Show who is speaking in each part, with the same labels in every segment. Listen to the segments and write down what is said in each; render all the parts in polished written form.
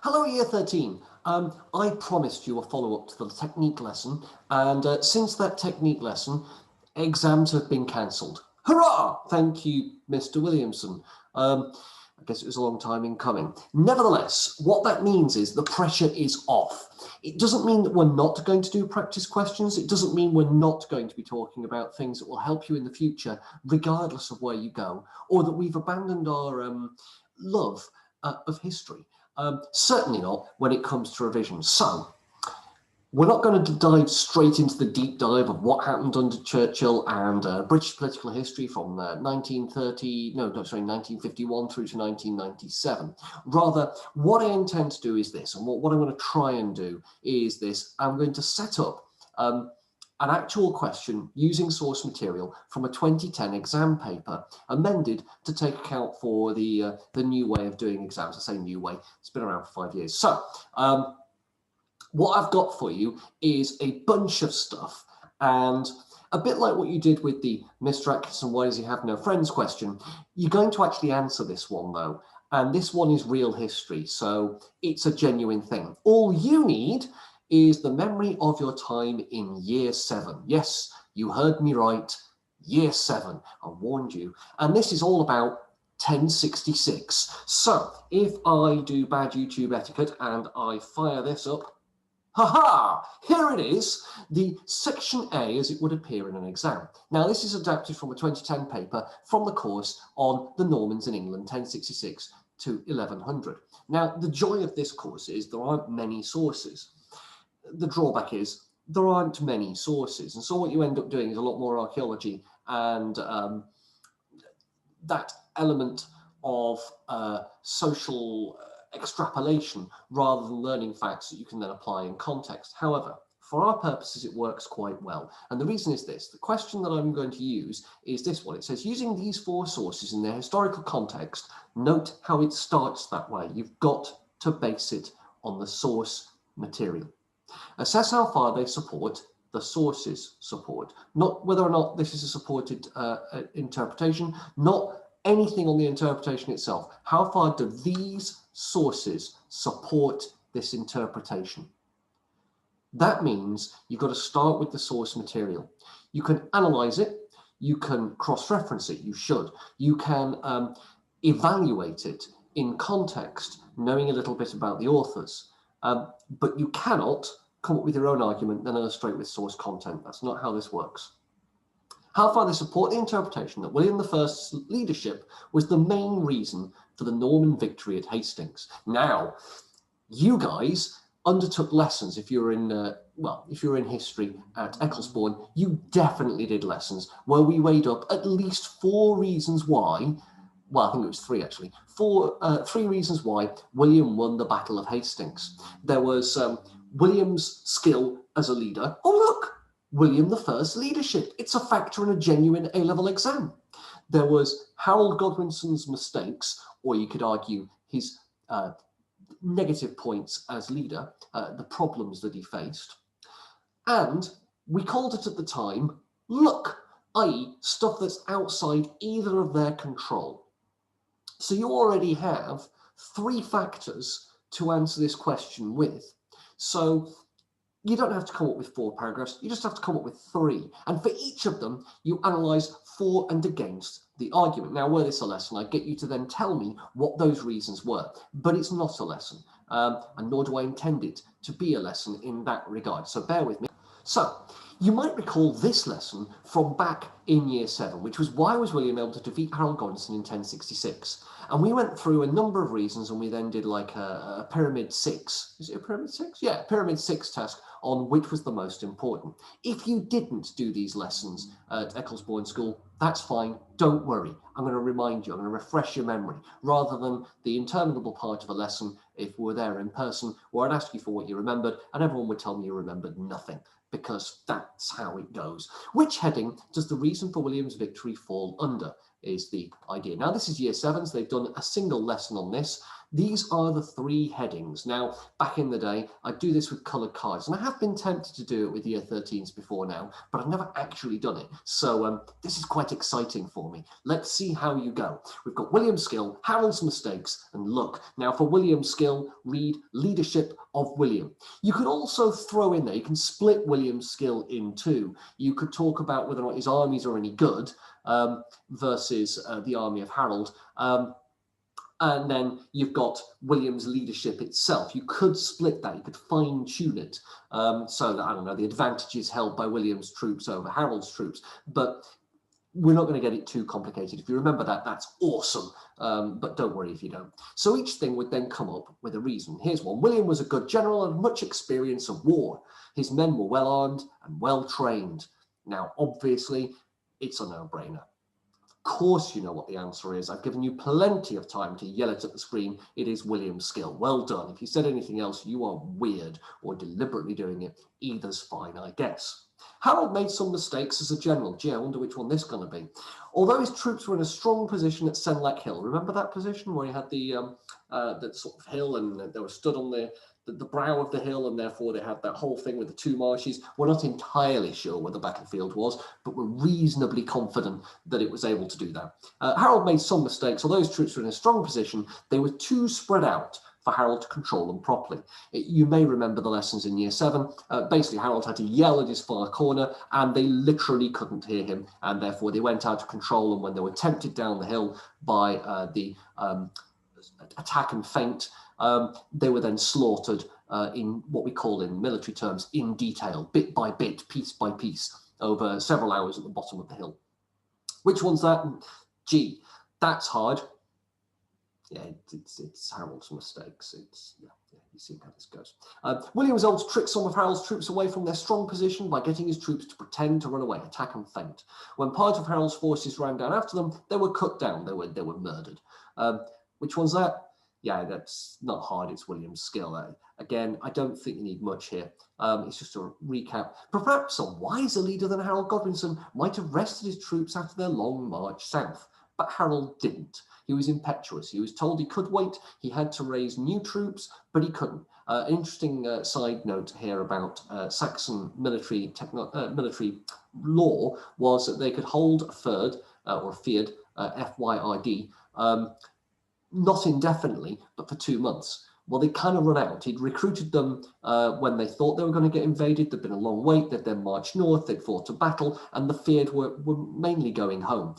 Speaker 1: Hello, Year 13. I promised you a follow-up to the technique lesson, and since that technique lesson, exams have been cancelled. Hurrah! Thank you, Mr. Williamson. I guess it was a long time in coming. Nevertheless, what that means is the pressure is off. It doesn't mean that we're not going to do practice questions. It doesn't mean we're not going to be talking about things that will help you in the future, regardless of where you go, or that we've abandoned our love of history. Certainly not when it comes to revision. So we're not going to dive straight into the deep dive of what happened under Churchill and British political history from 1951 through to 1997. Rather, what I intend to do is this, and what I'm going to try and do is this. I'm going to set up an actual question using source material from a 2010 exam paper, amended to take account for the new way of doing exams. I say new way, it's been around for 5 years. So what I've got for you is a bunch of stuff, and a bit like what you did with the Mr. Atkinson, why does he have no friends question, you're going to actually answer this one though, and this one is real history, so it's a genuine thing. All you need is the memory of your time in year 7. Yes, you heard me right, year 7, I warned you. And this is all about 1066. So if I do bad YouTube etiquette and I fire this up, haha, here it is, the section A as it would appear in an exam. Now this is adapted from a 2010 paper from the course on the Normans in England, 1066 to 1100. Now the joy of this course is there aren't many sources. The drawback is there aren't many sources, and so what you end up doing is a lot more archaeology and that element of social extrapolation rather than learning facts that you can then apply in context. However, for our purposes, it works quite well. And the reason is this. The question that I'm going to use is this one. It says, using these 4 sources in their historical context, note how it starts that way. You've got to base it on the source material. Assess how far they support the sources support, not whether or not this is a supported interpretation, not anything on the interpretation itself. How far do these sources support this interpretation? That means you've got to start with the source material. You can analyze it, you can cross-reference it, you should. You can evaluate it in context, knowing a little bit about the authors. But you cannot come up with your own argument, then illustrate with source content. That's not how this works. How far they support the interpretation that William I's leadership was the main reason for the Norman victory at Hastings. Now, you guys undertook lessons. If you're in, if you're in history at Ecclesbourne, you definitely did lessons where we weighed up at least 4 reasons why. Well, I think it was 3 actually. 3 reasons why William won the Battle of Hastings. There was William's skill as a leader. Oh, look, William I's leadership. It's a factor in a genuine A-level exam. There was Harold Godwinson's mistakes, or you could argue his negative points as leader, the problems that he faced. And we called it at the time, luck, i.e. stuff that's outside either of their control. So you already have 3 factors to answer this question with. So you don't have to come up with 4 paragraphs, you just have to come up with 3. And for each of them, you analyse for and against the argument. Now, were this a lesson, I'd get you to then tell me what those reasons were. But it's not a lesson, and nor do I intend it to be a lesson in that regard. So bear with me. So, you might recall this lesson from back in year 7, which was why was William able to defeat Harold Godwinson in 1066? And we went through a number of reasons, and we then did like a pyramid 6. Is it a pyramid 6? Yeah, pyramid 6 task on which was the most important. If you didn't do these lessons at Ecclesbourne School, that's fine. Don't worry. I'm going to remind you. I'm going to refresh your memory rather than the interminable part of a lesson if we were there in person, where I'd ask you for what you remembered and everyone would tell me you remembered nothing, because that's how it goes. Which heading does the reason for William's victory fall under is the idea. Now, this is year 7, so they've done a single lesson on this. These are the three headings. Now, back in the day, I'd do this with coloured cards, and I have been tempted to do it with year 13s before now, but I've never actually done it. So this is quite exciting for me. Let's see how you go. We've got William's skill, Harold's mistakes, and luck. Now, for William's skill, read Leadership of William. You could also throw in there, you can split William's skill in two. You could talk about whether or not his armies are any good versus the army of Harold. And then you've got William's leadership itself. You could split that, you could fine tune it so that, I don't know, the advantages held by William's troops over Harold's troops. But we're not going to get it too complicated. If you remember that, that's awesome. But don't worry if you don't. So each thing would then come up with a reason. Here's one. William was a good general and had much experience of war. His men were well armed and well trained. Now, obviously, it's a no-brainer. Of course you know what the answer is. I've given you plenty of time to yell it at the screen. It is William's skill. Well done. If you said anything else, you are weird or deliberately doing it. Either's fine, I guess. Harold made some mistakes as a general. Gee, I wonder which one this is going to be. Although his troops were in a strong position at Senlac Hill, remember that position where he had the sort of hill and they were stood on the brow of the hill, and therefore they had that whole thing with the two marshes. We're not entirely sure where the battlefield was, but we're reasonably confident that it was able to do that. Harold made some mistakes. Although his troops were in a strong position, they were too spread out for Harold to control them properly. You may remember the lessons in year 7. Basically, Harold had to yell at his far corner, and they literally couldn't hear him, and therefore they went out of control. And when they were tempted down the hill by the attack and feint, they were then slaughtered in what we call in military terms in detail, bit by bit, piece by piece, over several hours at the bottom of the hill. Which one's that? Gee, that's hard. Yeah, it's Harold's mistakes. Yeah, you see how this goes. William was able to trick some of Harold's troops away from their strong position by getting his troops to pretend to run away, attack and feint. When part of Harold's forces ran down after them, they were cut down. They were murdered. Which one's that? Yeah, that's not hard. It's William's skill. Again, I don't think you need much here. It's just a recap. Perhaps a wiser leader than Harold Godwinson might have rested his troops after their long march south, but Harold didn't. He was impetuous. He was told he could wait. He had to raise new troops, but he couldn't. An interesting side note here about Saxon military law was that they could hold a fyrd, or fyrd, F-Y-R-D, not indefinitely, but for 2 months. Well, they kind of run out. He'd recruited them when they thought they were going to get invaded. There'd been a long wait. They'd then marched north. They'd fought a battle, and the fyrd were mainly going home.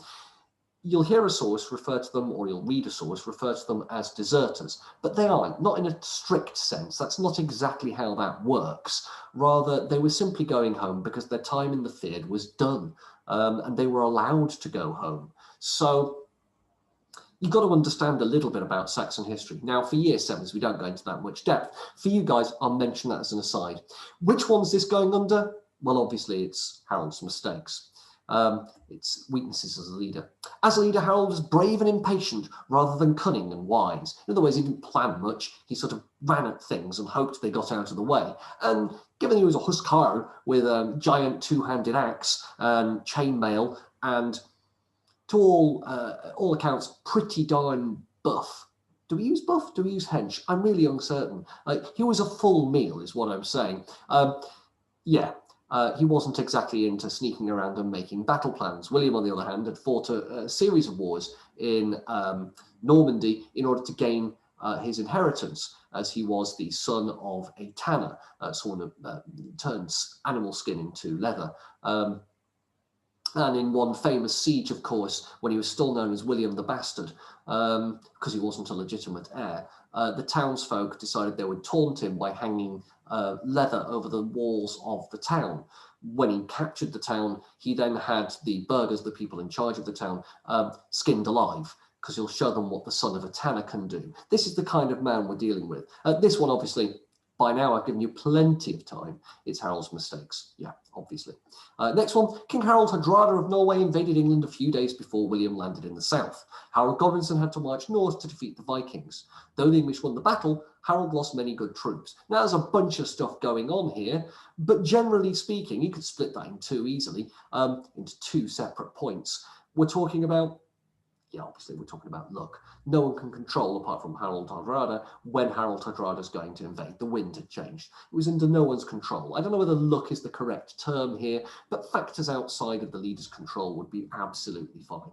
Speaker 1: You'll hear a source refer to them, or you'll read a source refer to them as deserters, but they aren't, not in a strict sense. That's not exactly how that works. Rather, they were simply going home because their time in the fyrd was done, and they were allowed to go home. So you've got to understand a little bit about Saxon history. Now, for year 7s, we don't go into that much depth. For you guys, I'll mention that as an aside. Which one's this going under? Well, obviously, it's Harold's mistakes. Its weaknesses as a leader. As a leader, Harold was brave and impatient rather than cunning and wise. In other words, he didn't plan much. He sort of ran at things and hoped they got out of the way. And given he was a huskar with a giant two-handed axe and chainmail and to all accounts pretty darn buff. Do we use buff? Do we use hench? I'm really uncertain. He was a full meal is what I'm saying. He wasn't exactly into sneaking around and making battle plans. William, on the other hand, had fought a series of wars in Normandy in order to gain his inheritance, as he was the son of a tanner, someone who turns animal skin into leather. And in one famous siege, of course, when he was still known as William the Bastard, because he wasn't a legitimate heir, the townsfolk decided they would taunt him by hanging leather over the walls of the town. When he captured the town, he then had the burghers, the people in charge of the town, skinned alive, because he'll show them what the son of a tanner can do. This is the kind of man we're dealing with. This one, obviously, by now I've given you plenty of time. It's Harold's mistakes. Yeah, obviously. Next one, King Harold Hardrada of Norway invaded England a few days before William landed in the south. Harold Godwinson had to march north to defeat the Vikings. Though the English won the battle, Harold lost many good troops. Now, there's a bunch of stuff going on here, but generally speaking, you could split that in two easily, into two separate points. We're talking about yeah, obviously we're talking about luck. No one can control, apart from Harold Hardrada, when Harold Hardrada is going to invade. The wind had changed. It was under no one's control. I don't know whether luck is the correct term here, but factors outside of the leader's control would be absolutely fine.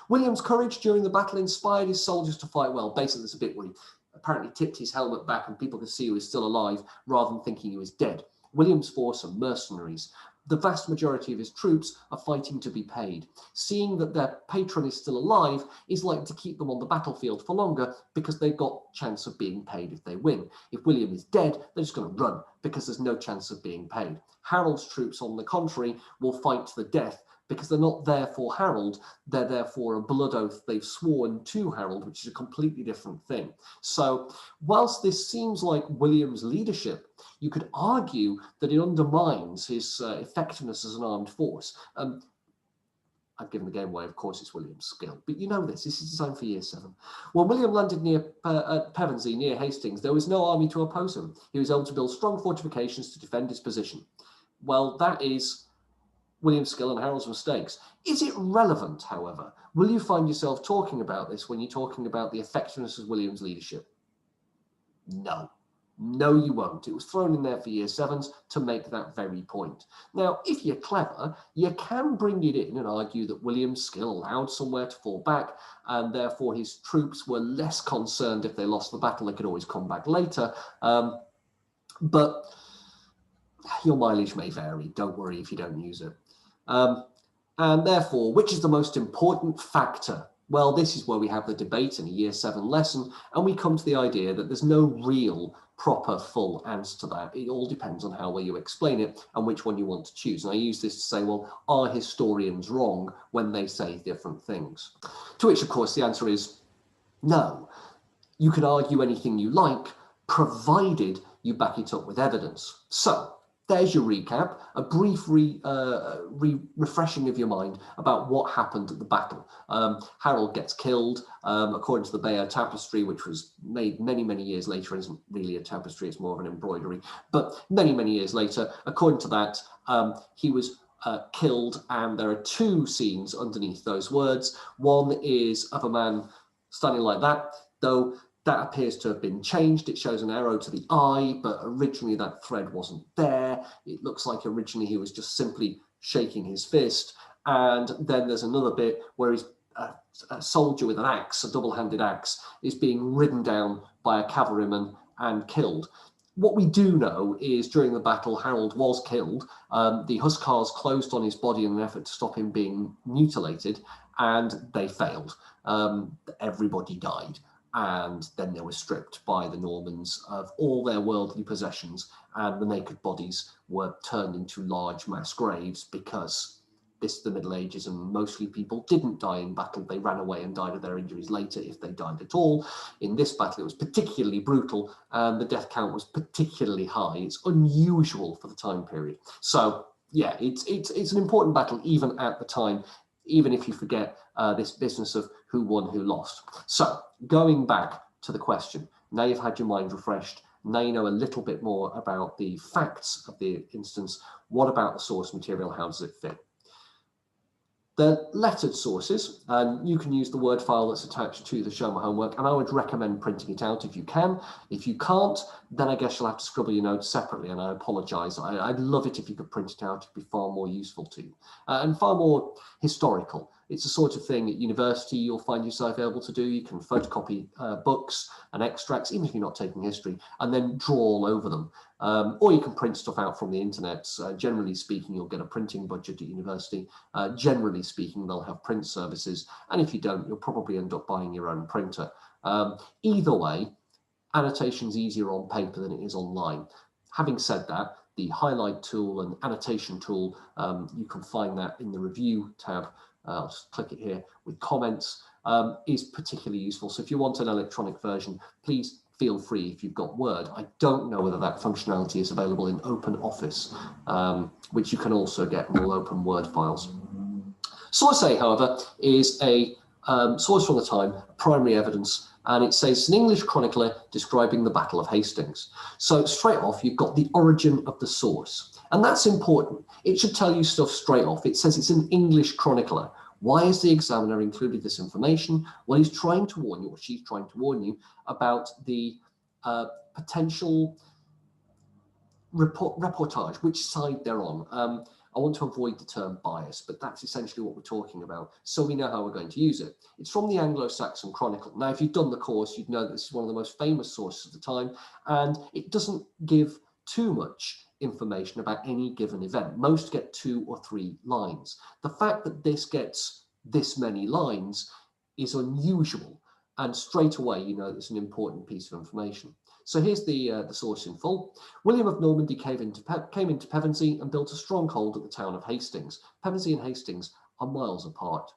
Speaker 1: William's courage during the battle inspired his soldiers to fight well. Basically, there's a bit where he apparently tipped his helmet back and people could see he was still alive rather than thinking he was dead. William's force are mercenaries. The vast majority of his troops are fighting to be paid. Seeing that their patron is still alive is likely to keep them on the battlefield for longer because they've got a chance of being paid if they win. If William is dead, they're just going to run because there's no chance of being paid. Harold's troops, on the contrary, will fight to the death because they're not there for Harold, they're there for a blood oath they've sworn to Harold, which is a completely different thing. So whilst this seems like William's leadership, you could argue that it undermines his effectiveness as an armed force. I've given the game away, of course, it's William's skill, but you know this is designed for year 7. When William landed near Pevensey, near Hastings, there was no army to oppose him. He was able to build strong fortifications to defend his position. Well, that is William's skill and Harold's mistakes. Is it relevant, however? Will you find yourself talking about this when you're talking about the effectiveness of William's leadership? No. No, you won't. It was thrown in there for year 7s to make that very point. Now, if you're clever, you can bring it in and argue that William's skill allowed somewhere to fall back, and therefore his troops were less concerned if they lost the battle. They could always come back later. But your mileage may vary. Don't worry if you don't use it. And therefore, which is the most important factor? Well, this is where we have the debate in a year 7 lesson, and we come to the idea that there's no real proper full answer to that. It all depends on how well you explain it and which one you want to choose. And I use this to say, well, are historians wrong when they say different things? To which, of course, the answer is no. You can argue anything you like, provided you back it up with evidence. So there's your recap, a brief refreshing of your mind about what happened at the battle. Harold gets killed, according to the Bayeux Tapestry, which was made many, many years later. It isn't really a tapestry, it's more of an embroidery. But many, many years later, according to that, he was killed, and there are 2 scenes underneath those words. One is of a man standing like that, though that appears to have been changed. It shows an arrow to the eye, but originally that thread wasn't there. It looks like originally he was just simply shaking his fist. And then there's another bit where he's a soldier with an axe, a double-handed axe, is being ridden down by a cavalryman and killed. What we do know is during the battle, Harold was killed. The Hussars closed on his body in an effort to stop him being mutilated, and they failed. Everybody died. And then they were stripped by the Normans of all their worldly possessions, and the naked bodies were turned into large mass graves because this is the Middle Ages and mostly people didn't die in battle. They ran away and died of their injuries later, if they died at all. In this battle, it was particularly brutal, and the death count was particularly high. It's unusual for the time period. So yeah, it's an important battle even at the time, even if you forget this business of who won, who lost. So going back to the question, now you've had your mind refreshed, now you know a little bit more about the facts of the instance. What about the source material? How does it fit? The lettered sources, and you can use the Word file that's attached to the Show My Homework, and I would recommend printing it out if you can. If you can't, then I guess you'll have to scribble your notes separately, and I apologise. I'd love it if you could print it out. It'd be far more useful to you, and far more historical. It's the sort of thing at university you'll find yourself able to do. You can photocopy books and extracts, even if you're not taking history, and then draw all over them. Or you can print stuff out from the internet. Generally speaking, you'll get a printing budget at university. Generally speaking, they'll have print services. And if you don't, you'll probably end up buying your own printer. Either way, annotation's easier on paper than it is online. Having said that, the highlight tool and annotation tool, you can find that in the review tab. I'll just click it here with comments, is particularly useful. So if you want an electronic version, please feel free if you've got Word. I don't know whether that functionality is available in OpenOffice, which you can also get in all open Word files. Source A, however, is a source from the time, primary evidence, and it says it's an English chronicler describing the Battle of Hastings. So straight off, you've got the origin of the source. And that's important. It should tell you stuff straight off. It says it's an English chronicler. Why has the examiner included this information? Well, he's trying to warn you, or she's trying to warn you, about the potential reportage, which side they're on. I want to avoid the term bias, but that's essentially what we're talking about, so we know how we're going to use it. It's from the Anglo-Saxon Chronicle. Now, if you've done the course, you'd know that this is one of the most famous sources of the time, and it doesn't give too much information about any given event. Most get 2 or 3 lines. The fact that this gets this many lines is unusual, and straight away you know it's an important piece of information. So here's the source in full. William of Normandy came into Pevensey and built a stronghold at the town of Hastings. Pevensey and Hastings are miles apart.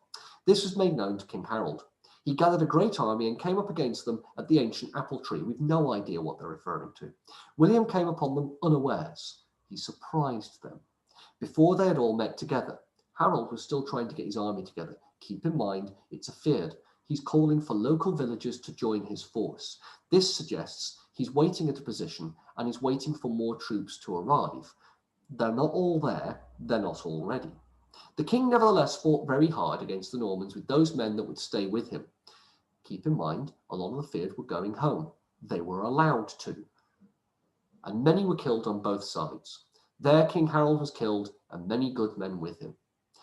Speaker 1: This was made known to King Harold. He gathered a great army and came up against them at the ancient apple tree, with no idea what they're referring to. William came upon them unawares. He surprised them. Before they had all met together, Harold was still trying to get his army together. Keep in mind, it's afeard. He's calling for local villagers to join his force. This suggests he's waiting at a position and he's waiting for more troops to arrive. They're not all there, they're not all ready. The king nevertheless fought very hard against the Normans with those men that would stay with him. Keep in mind, a lot of the feared were going home. They were allowed to. And many were killed on both sides. There King Harold was killed and many good men with him.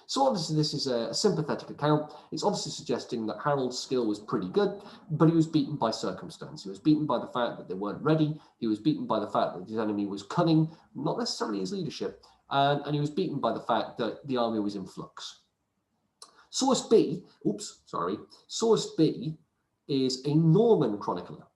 Speaker 1: So obviously this is a sympathetic account. It's obviously suggesting that Harold's skill was pretty good, but he was beaten by circumstance. He was beaten by the fact that they weren't ready. He was beaten by the fact that his enemy was cunning, not necessarily his leadership, and he was beaten by the fact that the army was in flux. Source B is a Norman chronicler.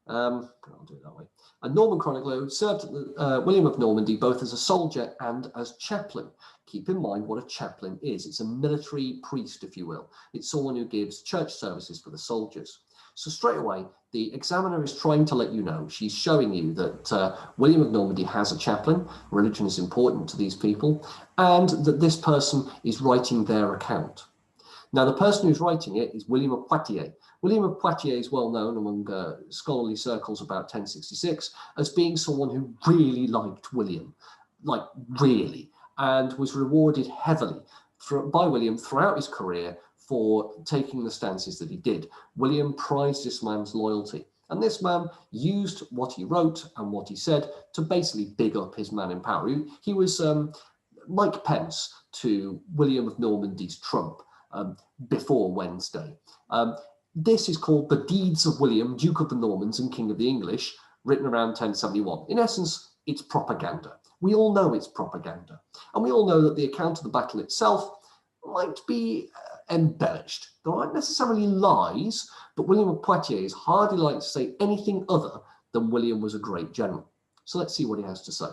Speaker 1: I'll do it that way. A Norman chronicler who served William of Normandy both as a soldier and as chaplain. Keep in mind what a chaplain is. It's a military priest, if you will. It's someone who gives church services for the soldiers. So straight away, the examiner is trying to let you know, she's showing you that William of Normandy has a chaplain. Religion is important to these people, and that this person is writing their account. Now, the person who's writing it is William of Poitiers. William of Poitiers is well known among scholarly circles about 1066 as being someone who really liked William, like really, and was rewarded heavily by William throughout his career for taking the stances that he did. William prized this man's loyalty, and this man used what he wrote and what he said to basically big up his man in power. He was Mike Pence to William of Normandy's Trump before Wednesday. This is called The Deeds of William, Duke of the Normans and King of the English, written around 1071. In essence, it's propaganda. We all know it's propaganda. And we all know that the account of the battle itself might be embellished. There aren't necessarily lies, but William of Poitiers hardly likes to say anything other than William was a great general. So let's see what he has to say.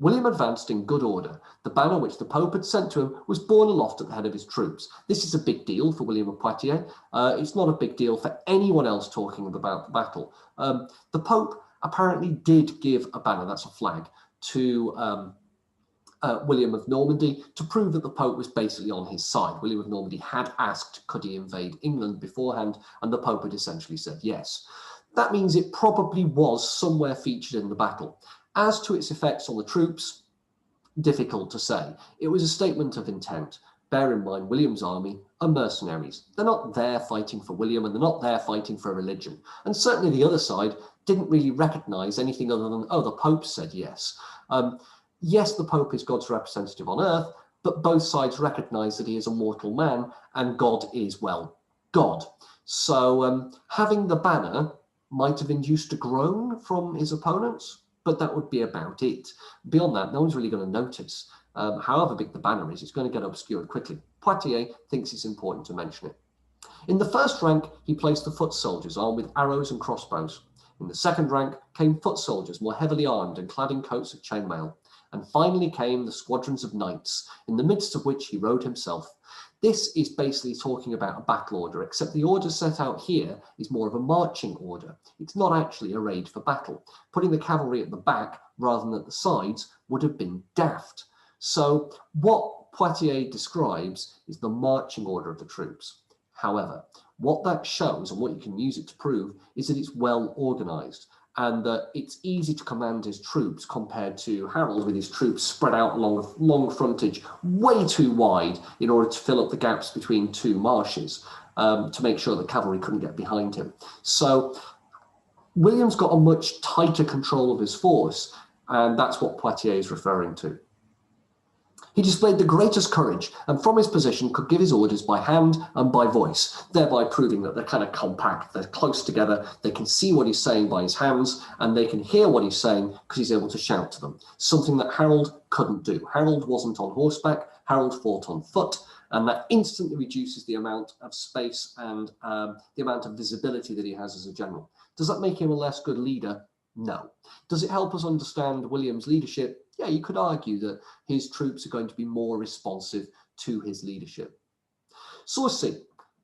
Speaker 1: William advanced in good order. The banner which the Pope had sent to him was borne aloft at the head of his troops. This is a big deal for William of Poitiers. It's not a big deal for anyone else talking about the battle. The Pope apparently did give a banner, that's a flag, to William of Normandy to prove that the Pope was basically on his side. William of Normandy had asked, could he invade England beforehand, and the Pope had essentially said yes. That means it probably was somewhere featured in the battle. As to its effects on the troops, difficult to say. It was a statement of intent. Bear in mind, William's army are mercenaries. They're not there fighting for William, and they're not there fighting for religion. And certainly the other side didn't really recognize anything other than, oh, the Pope said yes. Yes, the Pope is God's representative on earth, but both sides recognize that he is a mortal man and God is, well, God. So having the banner might have induced a groan from his opponents, but that would be about it. Beyond that, no one's really going to notice. However big the banner is, it's going to get obscured quickly. Poitiers thinks it's important to mention it. In the first rank, he placed the foot soldiers armed with arrows and crossbows. In the second rank came foot soldiers more heavily armed and clad in coats of chainmail. And finally came the squadrons of knights, in the midst of which he rode himself. This is basically talking about a battle order, except the order set out here is more of a marching order. It's not actually arrayed for battle. Putting the cavalry at the back rather than at the sides would have been daft. So what Poitiers describes is the marching order of the troops. However, what that shows and what you can use it to prove is that it's well organized. and that it's easy to command his troops compared to Harold with his troops spread out along a long frontage, way too wide in order to fill up the gaps between two marshes, to make sure the cavalry couldn't get behind him. So William's got a much tighter control of his force, and that's what Poitiers is referring to. He displayed the greatest courage, and from his position could give his orders by hand and by voice, thereby proving that they're kind of compact, they're close together, they can see what he's saying by his hands, and they can hear what he's saying because he's able to shout to them, something that Harold couldn't do. Harold wasn't on horseback, Harold fought on foot, and that instantly reduces the amount of space and the amount of visibility that he has as a general. Does that make him a less good leader? No. Does it help us understand William's leadership? Yeah, you could argue that his troops are going to be more responsive to his leadership. Source C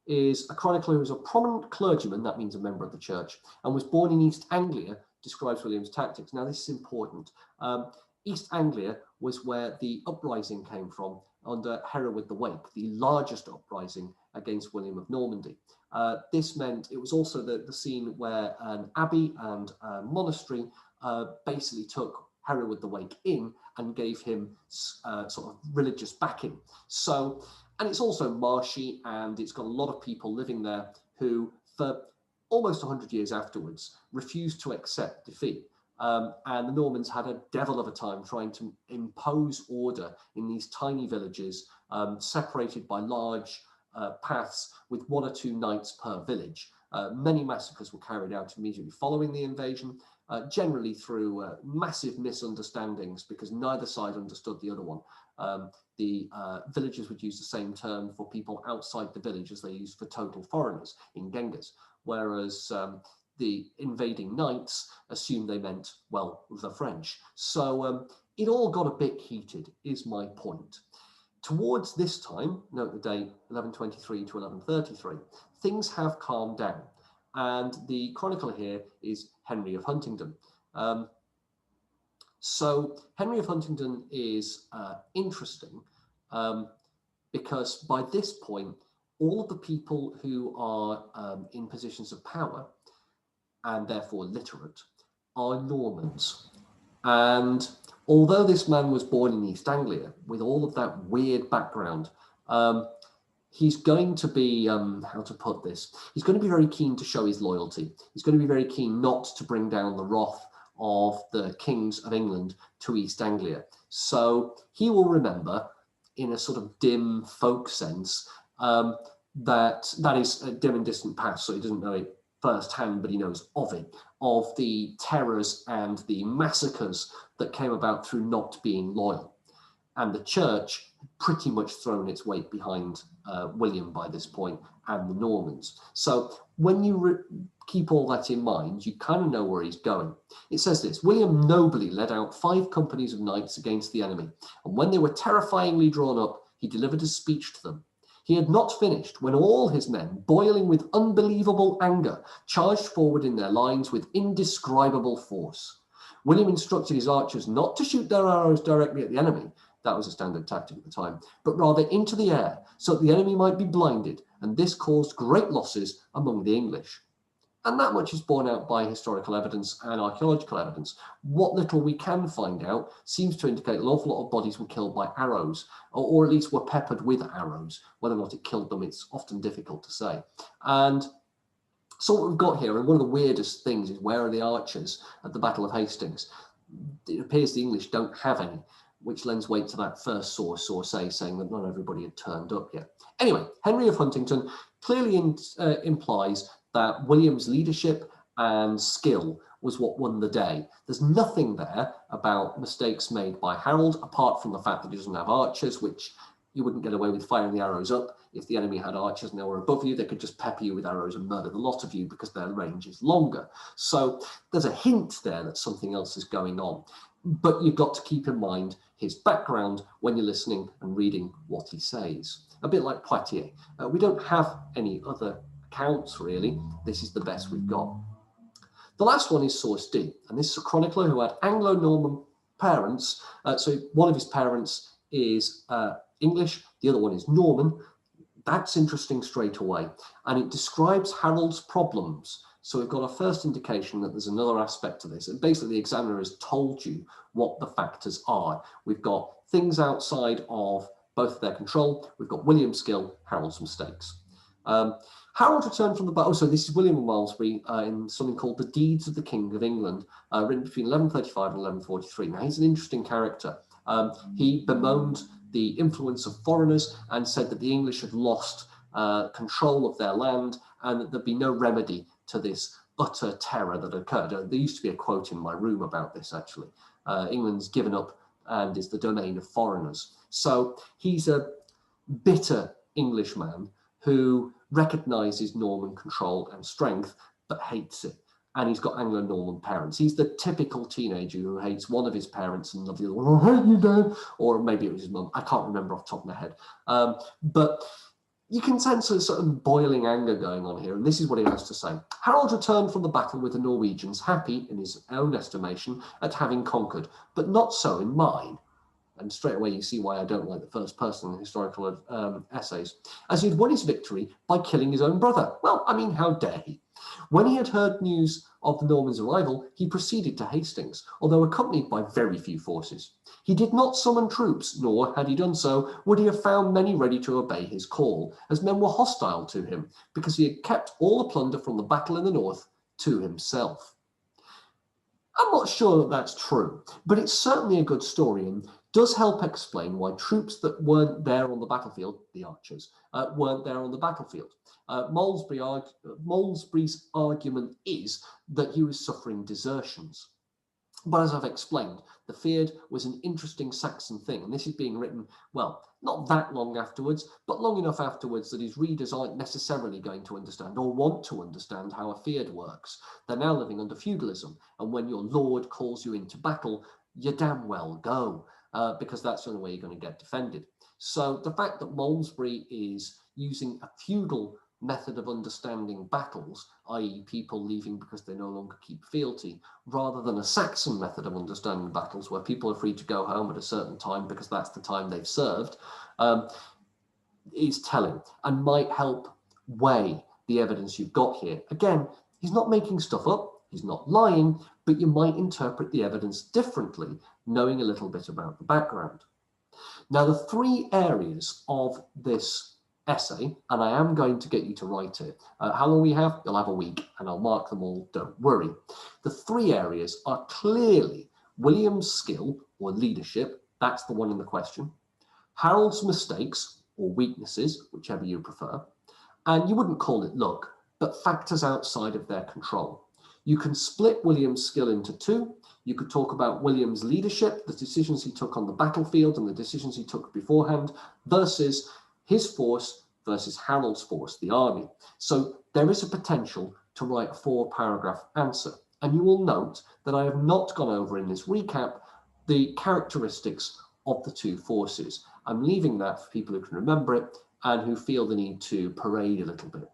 Speaker 1: is a chronicler who is a prominent clergyman, that means a member of the church, and was born in East Anglia, describes William's tactics. Now, this is important. East Anglia was where the uprising came from under Hereward the Wake, the largest uprising against William of Normandy. This meant it was also the scene where an abbey and a monastery basically took Hereward the Wake in and gave him sort of religious backing. So, and it's also marshy, and it's got a lot of people living there who, for almost 100 years afterwards, refused to accept defeat. And the Normans had a devil of a time trying to impose order in these tiny villages, separated by large paths with one or two knights per village. Many massacres were carried out immediately following the invasion, generally through massive misunderstandings because neither side understood the other one. The villagers would use the same term for people outside the village as they used for total foreigners in Genghis, whereas the invading knights assumed they meant, well, the French. So it all got a bit heated, is my point. Towards this time, note the date, 1123 to 1133, things have calmed down. And the chronicler here is Henry of Huntingdon. So Henry of Huntingdon is interesting because by this point, all of the people who are in positions of power and therefore literate are Normans. And although this man was born in East Anglia with all of that weird background, he's going to be, how to put this, he's going to be very keen to show his loyalty. He's going to be very keen not to bring down the wrath of the kings of England to East Anglia. So he will remember, in a sort of dim folk sense, that is a dim and distant past, so he doesn't know it firsthand, but he knows of it, of the terrors and the massacres that came about through not being loyal. And the church had pretty much thrown its weight behind William by this point and the Normans. So when you keep all that in mind, you kind of know where he's going. It says this: William nobly led out 5 companies of knights against the enemy, and when they were terrifyingly drawn up, he delivered a speech to them. He had not finished when all his men, boiling with unbelievable anger, charged forward in their lines with indescribable force. William instructed his archers not to shoot their arrows directly at the enemy, that was a standard tactic at the time, but rather into the air, so that the enemy might be blinded, and this caused great losses among the English. And that much is borne out by historical evidence and archaeological evidence. What little we can find out seems to indicate an awful lot of bodies were killed by arrows, or at least were peppered with arrows. Whether or not it killed them, it's often difficult to say. And so what we've got here, and one of the weirdest things is, where are the archers at the Battle of Hastings? It appears the English don't have any, which lends weight to that first source A saying that not everybody had turned up yet. Anyway, Henry of Huntingdon clearly implies that William's leadership and skill was what won the day. There's nothing there about mistakes made by Harold, apart from the fact that he doesn't have archers, which you wouldn't get away with firing the arrows up. If the enemy had archers and they were above you, they could just pepper you with arrows and murder the lot of you because their range is longer. So there's a hint there that something else is going on. But you've got to keep in mind his background when you're listening and reading what he says. A bit like Poitiers. We don't have any other accounts, really. This is the best we've got. The last one is source D, and this is a chronicler who had Anglo-Norman parents. So one of his parents is English, the other one is Norman. That's interesting straight away. And it describes Harold's problems. So we've got a first indication that there's another aspect to this. And basically the examiner has told you what the factors are. We've got things outside of both of their control. We've got William's skill, Harold's mistakes. Harold returned from the battle. So this is William of Wallsby in something called The Deeds of the King of England, written between 1135 and 1143. Now he's an interesting character. He bemoaned the influence of foreigners and said that the English had lost control of their land and that there'd be no remedy to this utter terror that occurred. There used to be a quote in my room about this, actually. England's given up and is the domain of foreigners. So he's a bitter Englishman who recognises Norman control and strength, but hates it. And he's got Anglo-Norman parents. He's the typical teenager who hates one of his parents and the other one, I hate you, Dad. Or maybe it was his mum. I can't remember off the top of my head. But you can sense a sort of boiling anger going on here. And this is what he has to say. Harold returned from the battle with the Norwegians, happy in his own estimation at having conquered, but not so in mine. And straight away you see why I don't like the first person in historical essays, as he'd won his victory by killing his own brother. Well, I mean, how dare he? When he had heard news of the Normans' arrival, he proceeded to Hastings, although accompanied by very few forces. He did not summon troops, nor, had he done so, would he have found many ready to obey his call, as men were hostile to him, because he had kept all the plunder from the battle in the north to himself. I'm not sure that that's true, but it's certainly a good story and does help explain why troops that weren't there on the battlefield, the archers, weren't there on the battlefield. Malmesbury's argument is that he was suffering desertions. But as I've explained, the Fyrd was an interesting Saxon thing, and this is being written, well, not that long afterwards, but long enough afterwards that his readers aren't necessarily going to understand or want to understand how a Fyrd works. They're now living under feudalism, and when your lord calls you into battle, you damn well go, because that's the only way you're going to get defended. So the fact that Malmesbury is using a feudal method of understanding battles, i.e. people leaving because they no longer keep fealty, rather than a Saxon method of understanding battles where people are free to go home at a certain time because that's the time they've served, is telling and might help weigh the evidence you've got here. Again, he's not making stuff up, he's not lying, but you might interpret the evidence differently, knowing a little bit about the background. Now, the three areas of this essay, and I am going to get you to write it. How long we have? You'll have a week, and I'll mark them all, don't worry. The three areas are clearly William's skill or leadership, that's the one in the question, Harold's mistakes or weaknesses, whichever you prefer, and you wouldn't call it luck, but factors outside of their control. You can split William's skill into two. You could talk about William's leadership, the decisions he took on the battlefield and the decisions he took beforehand, versus his force versus Harold's force, the army. So there is a potential to write a 4-paragraph answer. And you will note that I have not gone over in this recap the characteristics of the two forces. I'm leaving that for people who can remember it and who feel the need to parade a little bit.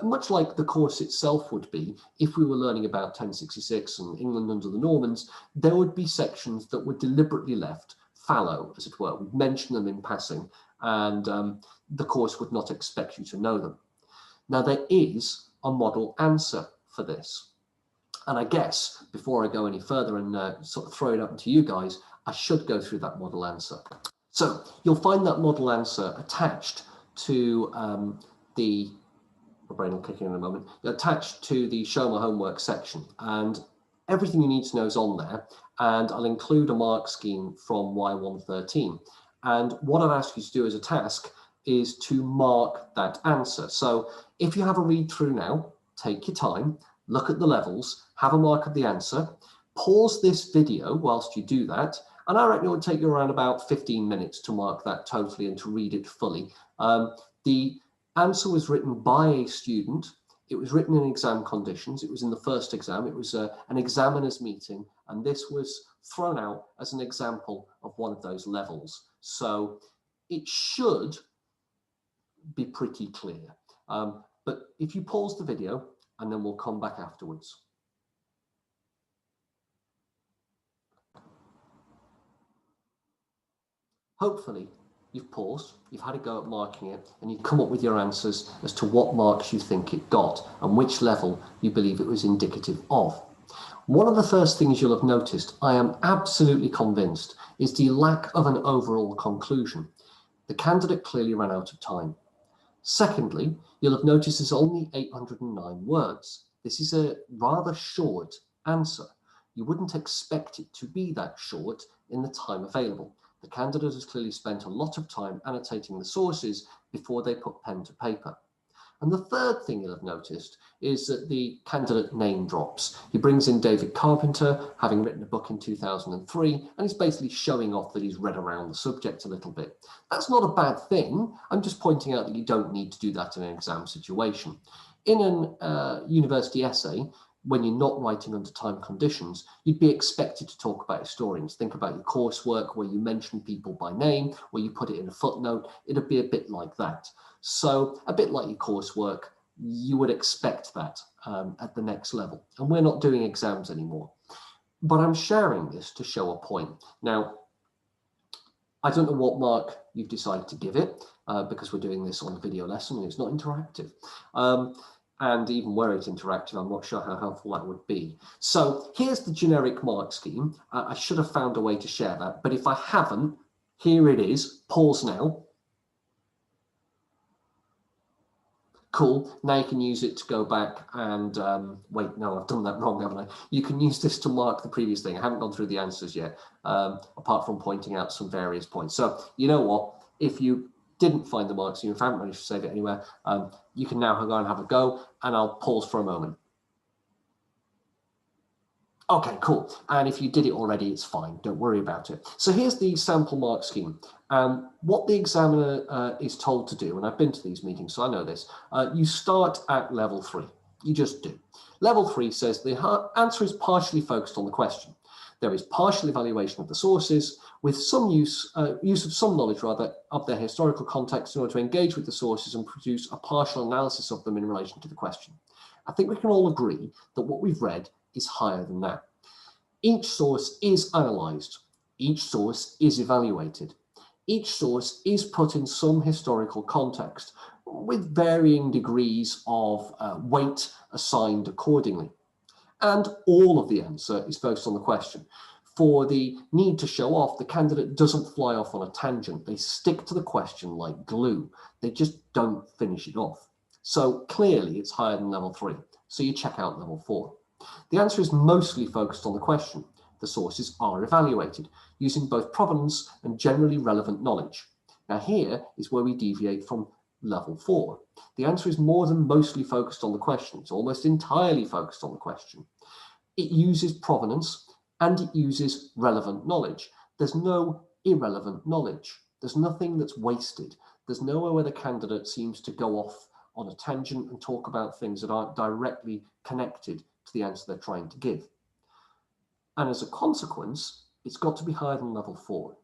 Speaker 1: Much like the course itself would be, if we were learning about 1066 and England under the Normans, there would be sections that were deliberately left fallow, as it were. We'd mention them in passing, and the course would not expect you to know them. Now, there is a model answer for this. And I guess, before I go any further and sort of throw it up to you guys, I should go through that model answer. So you'll find that model answer attached to my brain will kick in a moment, attached to the Show My Homework section. And everything you need to know is on there. And I'll include a mark scheme from Y113. And what I've asked you to do as a task is to mark that answer. So if you have a read through now, take your time, look at the levels, have a mark of the answer, pause this video whilst you do that, and I reckon it would take you around about 15 minutes to mark that totally and to read it fully. The answer was written by a student. It was written in exam conditions. It was in the first exam. It was an examiner's meeting, and this was thrown out as an example of one of those levels. So it should be pretty clear. But if you pause the video, and then we'll come back afterwards. Hopefully, you've paused, you've had a go at marking it, and you've come up with your answers as to what marks you think it got and which level you believe it was indicative of. One of the first things you'll have noticed, I am absolutely convinced, is the lack of an overall conclusion. The candidate clearly ran out of time. Secondly, you'll have noticed there's only 809 words. This is a rather short answer. You wouldn't expect it to be that short in the time available. The candidate has clearly spent a lot of time annotating the sources before they put pen to paper. And the third thing you'll have noticed is that the candidate name drops. He brings in David Carpenter, having written a book in 2003, and he's basically showing off that he's read around the subject a little bit. That's not a bad thing. I'm just pointing out that you don't need to do that in an exam situation. In an university essay, when you're not writing under time conditions, you'd be expected to talk about historians. Think about your coursework where you mention people by name, where you put it in a footnote. It'd be a bit like that. So a bit like your coursework, you would expect that at the next level. And we're not doing exams anymore. But I'm sharing this to show a point. Now, I don't know what mark you've decided to give it because we're doing this on a video lesson and it's not interactive. And even were it interactive, I'm not sure how helpful that would be. So here's the generic mark scheme. I should have found a way to share that, but if I haven't, here it is. Pause now. Cool. Now you can use it to go back and wait, no, I've done that wrong, haven't I? You can use this to mark the previous thing. I haven't gone through the answers yet, apart from pointing out some various points. So you know what? If you didn't find the marks, you haven't managed to save it anywhere, you can now go and have a go, and I'll pause for a moment. Okay, cool. And if you did it already, it's fine. Don't worry about it. So here's the sample mark scheme. What the examiner is told to do, and I've been to these meetings, so I know this, you start at level 3. You just do. Level 3 says the answer is partially focused on the question. There is partial evaluation of the sources with some use of some knowledge rather of their historical context in order to engage with the sources and produce a partial analysis of them in relation to the question. I think we can all agree that what we've read is higher than that. Each source is analysed. Each source is evaluated. Each source is put in some historical context with varying degrees of weight assigned accordingly. And all of the answer is focused on the question. For the need to show off, the candidate doesn't fly off on a tangent. They stick to the question like glue. They just don't finish it off. So clearly it's higher than level 3. So you check out level 4. The answer is mostly focused on the question. The sources are evaluated using both provenance and generally relevant knowledge. Now here is where we deviate from level 4. The answer is more than mostly focused on the question. It's almost entirely focused on the question. It uses provenance and it uses relevant knowledge. There's no irrelevant knowledge. There's nothing that's wasted. There's nowhere where the candidate seems to go off on a tangent and talk about things that aren't directly connected to the answer they're trying to give. And as a consequence, it's got to be higher than level 4.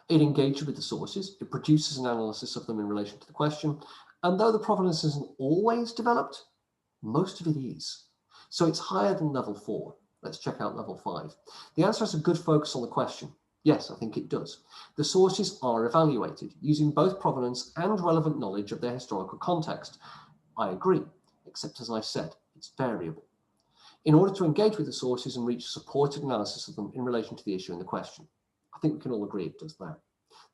Speaker 1: It engages with the sources, it produces an analysis of them in relation to the question, and though the provenance isn't always developed, most of it is. So it's higher than level 4. Let's check out level 5. The answer has a good focus on the question. Yes, I think it does. The sources are evaluated using both provenance and relevant knowledge of their historical context. I agree, except as I said, it's variable. In order to engage with the sources and reach supported analysis of them in relation to the issue in the question. I think we can all agree it does that.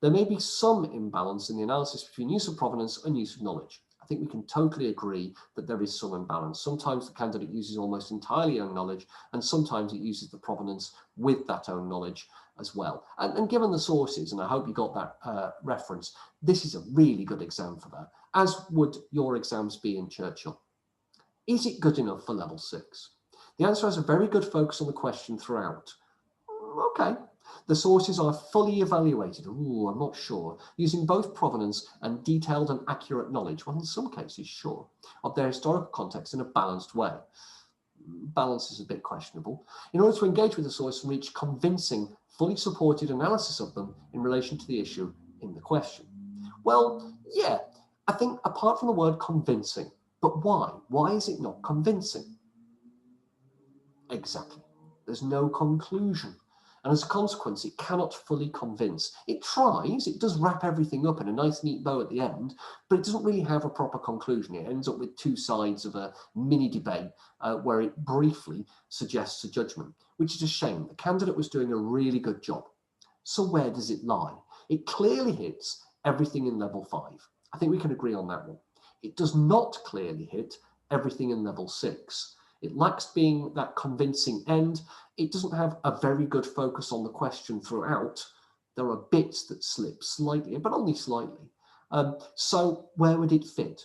Speaker 1: There may be some imbalance in the analysis between use of provenance and use of knowledge. I think we can totally agree that there is some imbalance. Sometimes the candidate uses almost entirely own knowledge, and sometimes it uses the provenance with that own knowledge as well. And given the sources, and I hope you got that reference, this is a really good exam for that, as would your exams be in Churchill. Is it good enough for level 6? The answer has a very good focus on the question throughout. Okay. The sources are fully evaluated, I'm not sure, using both provenance and detailed and accurate knowledge, well in some cases sure, of their historical context in a balanced way. Balance is a bit questionable. In order to engage with the source and reach convincing, fully supported analysis of them in relation to the issue in the question. Well, yeah, I think apart from the word convincing, but why? Why is it not convincing? Exactly. There's no conclusion. And as a consequence, it cannot fully convince. It tries, it does wrap everything up in a nice neat bow at the end, but it doesn't really have a proper conclusion. It ends up with two sides of a mini debate where it briefly suggests a judgment, which is a shame. The candidate was doing a really good job. So where does it lie? It clearly hits everything in level 5. I think we can agree on that one. It does not clearly hit everything in level 6. It lacks being that convincing end. It doesn't have a very good focus on the question throughout. There are bits that slip slightly, but only slightly. So where would it fit?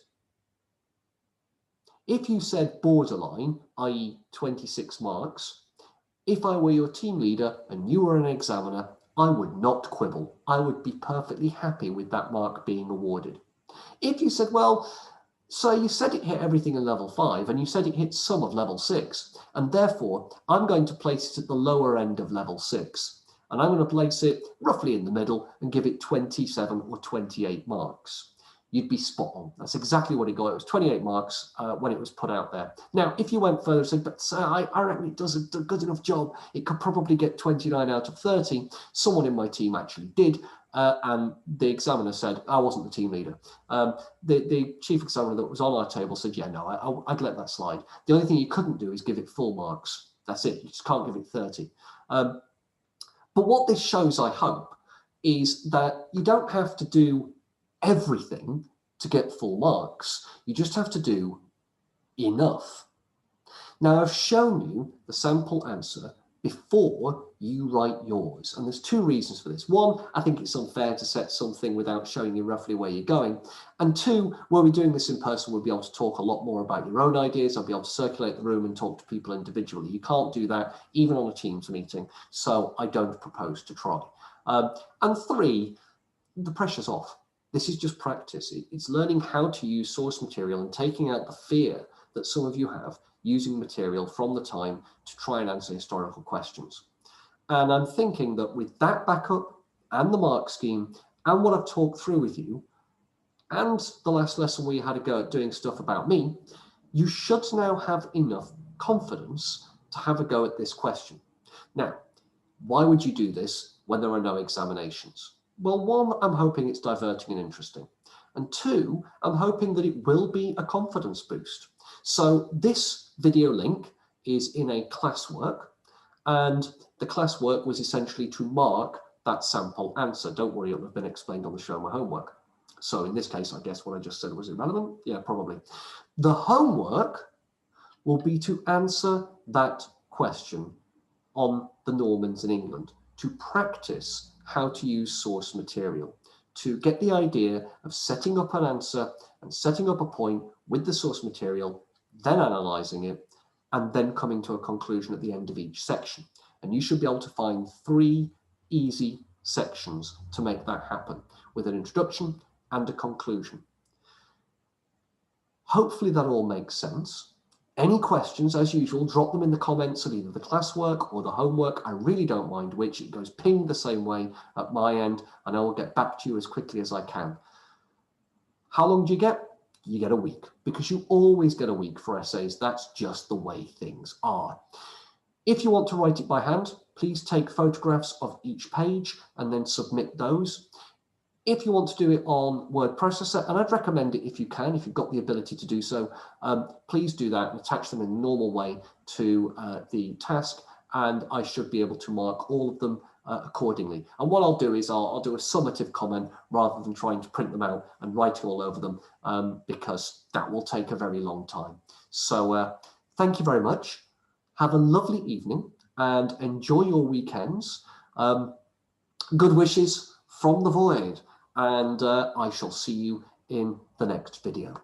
Speaker 1: If you said borderline, i.e. 26 marks, if I were your team leader and you were an examiner, I would not quibble. I would be perfectly happy with that mark being awarded. If you said, well, so you said it hit everything in level 5 and you said it hit some of level 6, and therefore I'm going to place it at the lower end of level 6, and I'm going to place it roughly in the middle and give it 27 or 28 marks. You'd be spot on. That's exactly what it got. It was 28 marks when it was put out there. Now, if you went further and said, but sir, I reckon it does a good enough job, it could probably get 29 out of 30. Someone in my team actually did. And the examiner said, I wasn't the team leader. The chief examiner that was on our table said, yeah, no, I'd let that slide. The only thing you couldn't do is give it full marks. That's it. You just can't give it 30. But what this shows, I hope, is that you don't have to do everything to get full marks. You just have to do enough. Now, I've shown you the sample answer before you write yours. And there's two reasons for this. One, I think it's unfair to set something without showing you roughly where you're going. And two, were we doing this in person, we'll be able to talk a lot more about your own ideas. I'll be able to circulate the room and talk to people individually. You can't do that even on a Teams meeting. So I don't propose to try. And three, the pressure's off. This is just practice. It's learning how to use source material and taking out the fear that some of you have using material from the time to try and answer historical questions. And I'm thinking that with that backup and the mark scheme and what I've talked through with you and the last lesson we had a go at doing stuff about me, you should now have enough confidence to have a go at this question. Now, why would you do this when there are no examinations? Well, one, I'm hoping it's diverting and interesting. And two, I'm hoping that it will be a confidence boost. So this video link is in a classwork, and the classwork was essentially to mark that sample answer. Don't worry, it will have been explained on the show my homework. So in this case, I guess what I just said was irrelevant. Yeah, probably. The homework will be to answer that question on the Normans in England, to practice how to use source material, to get the idea of setting up an answer and setting up a point with the source material, then analysing it, and then coming to a conclusion at the end of each section. And you should be able to find 3 easy sections to make that happen, with an introduction and a conclusion. Hopefully that all makes sense. Any questions, as usual, drop them in the comments of either the classwork or the homework. I really don't mind which. It goes pinged the same way at my end, and I will get back to you as quickly as I can. How long do you get? You get a week, because you always get a week for essays. That's just the way things are. If you want to write it by hand, please take photographs of each page and then submit those. If you want to do it on word processor, and I'd recommend it if you can, if you've got the ability to do so, please do that and attach them in a normal way to the task, and I should be able to mark all of them accordingly. And what I'll do is I'll do a summative comment rather than trying to print them out and writing all over them, because that will take a very long time. So thank you very much. Have a lovely evening and enjoy your weekends. Good wishes from the void. And I shall see you in the next video.